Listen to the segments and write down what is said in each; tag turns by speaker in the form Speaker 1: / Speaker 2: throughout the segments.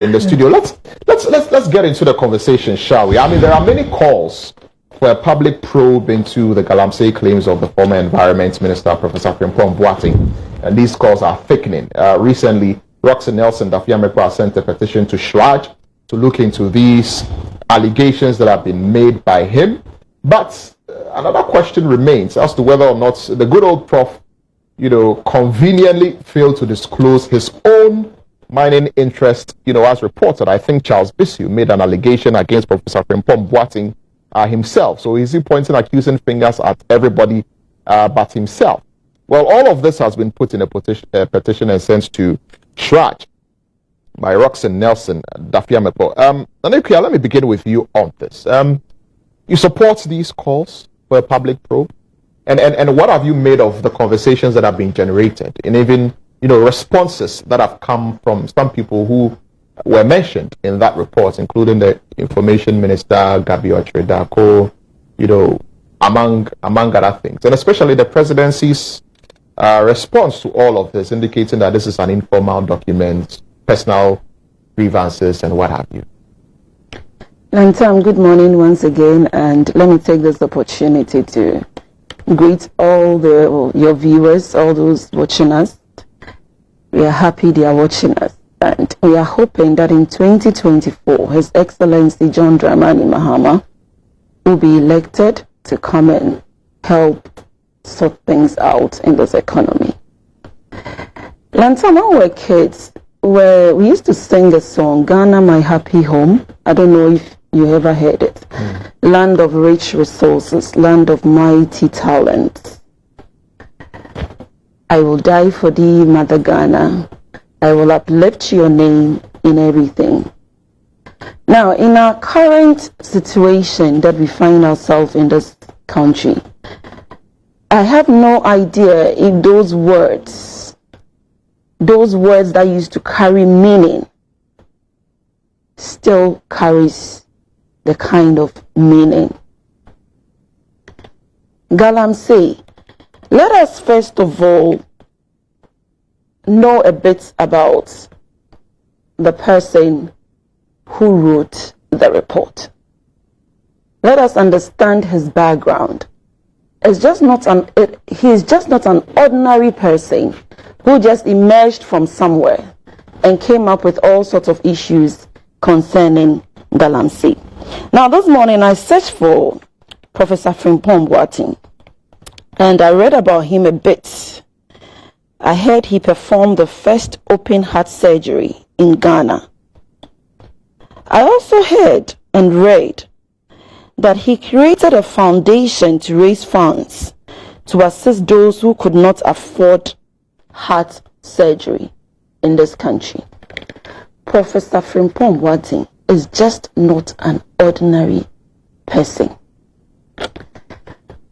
Speaker 1: in the studio. Let's get into the conversation, shall we? I mean, there are many calls for a public probe into the Galamsey claims of the former Environment Minister, Professor Pt1, and these calls are thickening. Recently, Roxy Nelson Dafiamekwa sent a petition to Shraj to look into these allegations that have been made by him. But another question remains as to whether or not the good old prof, conveniently failed to disclose his own mining interest, as reported. I think Charles Bisu made an allegation against Professor Pt1 himself. So is he pointing accusing fingers at everybody but himself? Well, all of this has been put in a petition and sent to Shraj by Roxy Nelson Dafiamekwa. Nanekia, let me begin with you on this. You support these calls for a public probe? And what have you made of the conversations that have been generated and even, responses that have come from some people who were mentioned in that report, including the Information Minister, Gabi Ochredako, among other things, and especially the presidency's response to all of this, indicating that this is an informal document, personal grievances, and what have you.
Speaker 2: Lantam, good morning once again, and let me take this opportunity to greet all your viewers, all those watching us. We are happy they are watching us, and we are hoping that in 2024, His Excellency John Dramani Mahama will be elected to come and help sort things out in this economy. Lantam, when we were kids, we used to sing the song, Ghana, My Happy Home. I don't know if you ever heard it. Land of rich resources, land of mighty talents. I will die for thee, Mother Ghana. I will uplift your name in everything. Now, in our current situation that we find ourselves in this country, I have no idea if those words that used to carry meaning still carries the kind of meaning. Galamsey, let us first of all know a bit about the person who wrote the report. Let us understand his background. He is just not an ordinary person who just emerged from somewhere and came up with all sorts of issues concerning Galamsey. Now, this morning I searched for Professor Pt1 and I read about him a bit. I heard he performed the first open heart surgery in Ghana. I also heard and read that he created a foundation to raise funds to assist those who could not afford heart surgery in this country. Professor Pt1 is just not an ordinary person.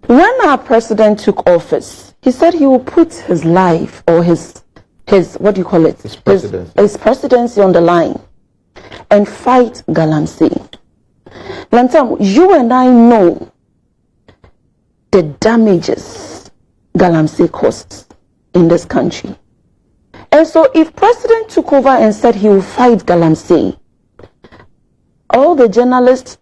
Speaker 2: When our president took office, he said he will put his life or his what do you call it? His presidency on the line and fight Galamsey. Lantam, you and I know the damages Galamsey caused in this country. And so if president took over and said he will fight Galamsey, all the journalists,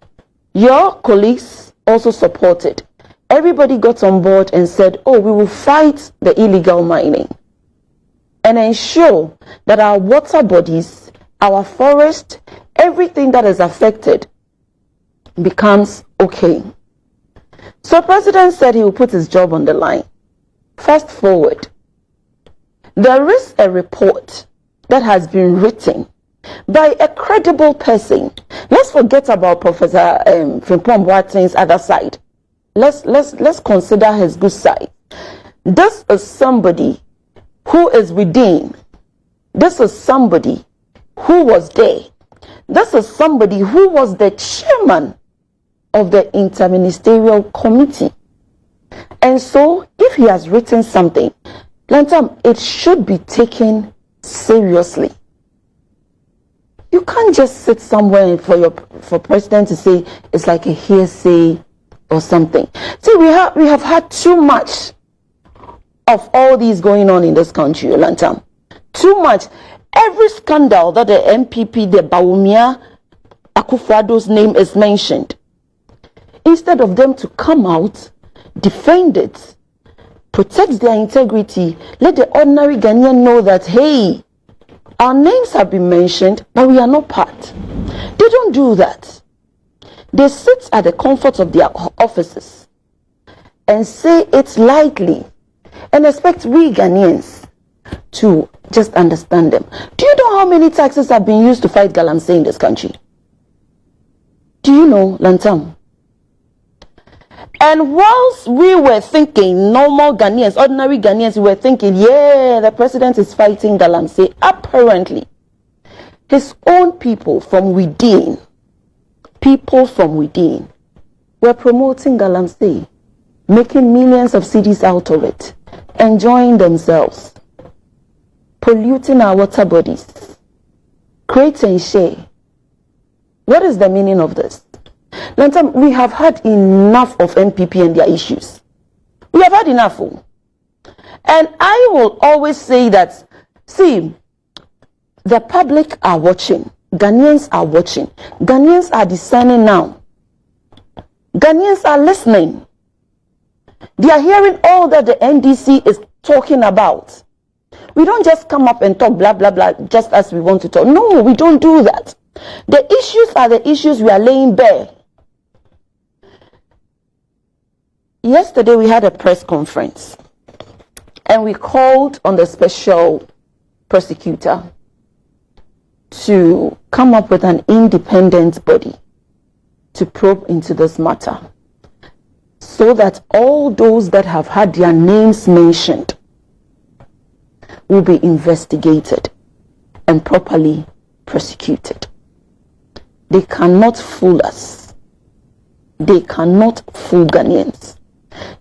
Speaker 2: your colleagues also supported. Everybody got on board and said, we will fight the illegal mining and ensure that our water bodies, our forest, everything that is affected becomes okay. So president said he will put his job on the line. Fast forward. There is a report that has been written by a credible person. Let's forget about Professor Pt1's other side. Let's consider his good side. This is somebody who is within. This is somebody who was there. This is somebody who was the chairman of the interministerial committee. And so if he has written something, Lantam, it should be taken seriously. You can't just sit somewhere for president to say it's like a hearsay or something. See, we have had too much of all these going on in this country, Lantam. Too much. Every scandal that the MPP, the Bawumia Akufo-Addo's name is mentioned, instead of them to come out, defend it, protect their integrity, let the ordinary Ghanaian know that, hey, our names have been mentioned, but we are not part. They don't do that. They sit at the comfort of their offices and say it lightly and expect we Ghanaians to just understand them. Do you know how many taxes have been used to fight Galamsey in this country? Do you know, Lantam? And whilst we were thinking, normal Ghanaians, ordinary Ghanaians, we were thinking, yeah, the president is fighting Galamsey. Apparently, his own people from within, were promoting Galamsey, making millions of cedis out of it, enjoying themselves, polluting our water bodies, create and share. What is the meaning of this? Lantam, we have had enough of MPP and their issues. We have had enough. And I will always say that, see, the public are watching. Ghanaians are watching. Ghanaians are discerning now. Ghanaians are listening. They are hearing all that the NDC is talking about. We don't just come up and talk blah, blah, blah, just as we want to talk. No, we don't do that. The issues are the issues we are laying bare. Yesterday we had a press conference and we called on the special prosecutor to come up with an independent body to probe into this matter so that all those that have had their names mentioned will be investigated and properly prosecuted. They cannot fool us. They cannot fool Ghanaians.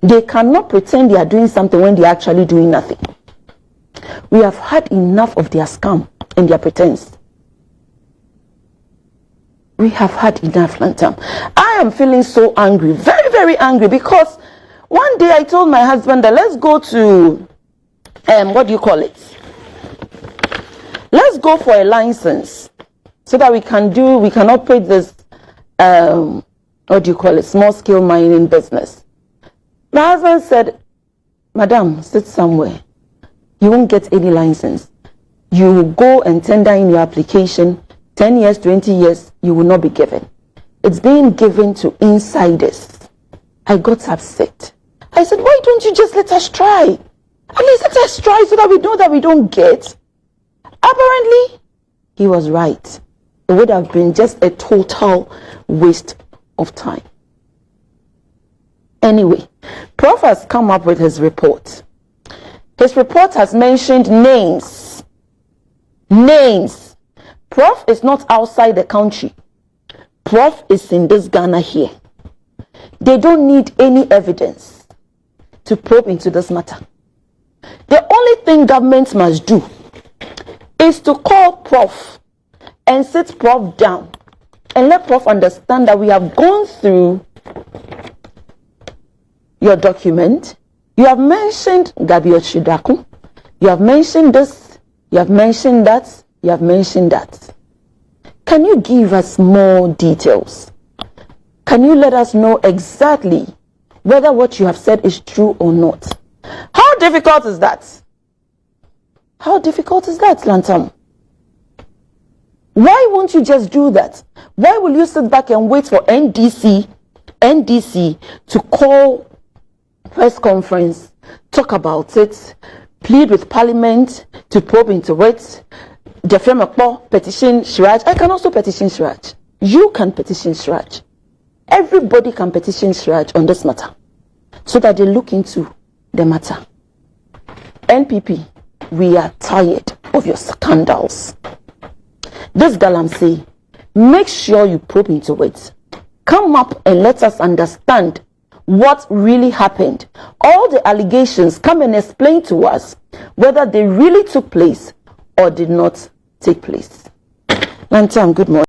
Speaker 2: They cannot pretend they are doing something when they are actually doing nothing. We have had enough of their scam and their pretense. We have had enough, Lantam. I am feeling so angry, very, very angry, because one day I told my husband that let's go to, what do you call it? Let's go for a license so that we can operate this, what do you call it, small scale mining business. My husband said, Madam, sit somewhere. You won't get any license. You will go and tender in your application. 10 years, 20 years, you will not be given. It's being given to insiders. I got upset. I said, why don't you just let us try? At least let us try so that we know that we don't get. Apparently, he was right. It would have been just a total waste of time. Anyway, Prof has come up with his report. His report has mentioned names. Names. Prof is not outside the country. Prof is in this Ghana here. They don't need any evidence to probe into this matter. The only thing government must do is to call Prof and sit Prof down and let Prof understand that we have gone through your document. You have mentioned Gabi Oshidaku. You have mentioned this. You have mentioned that. You have mentioned that. Can you give us more details? Can you let us know exactly whether what you have said is true or not? How difficult is that? How difficult is that, Lantam? Why won't you just do that? Why will you sit back and wait for NDC to call press conference, talk about it, plead with Parliament to probe into it? Jeffrey petition Siraj. I can also petition Siraj. You can petition Siraj. Everybody can petition Siraj on this matter so that they look into the matter. NPP, we are tired of your scandals. This Galamsey, make sure you probe into it. Come up and let us understand what really happened. All the allegations, come and explain to us whether they really took place or did not take place. Lantam, good morning.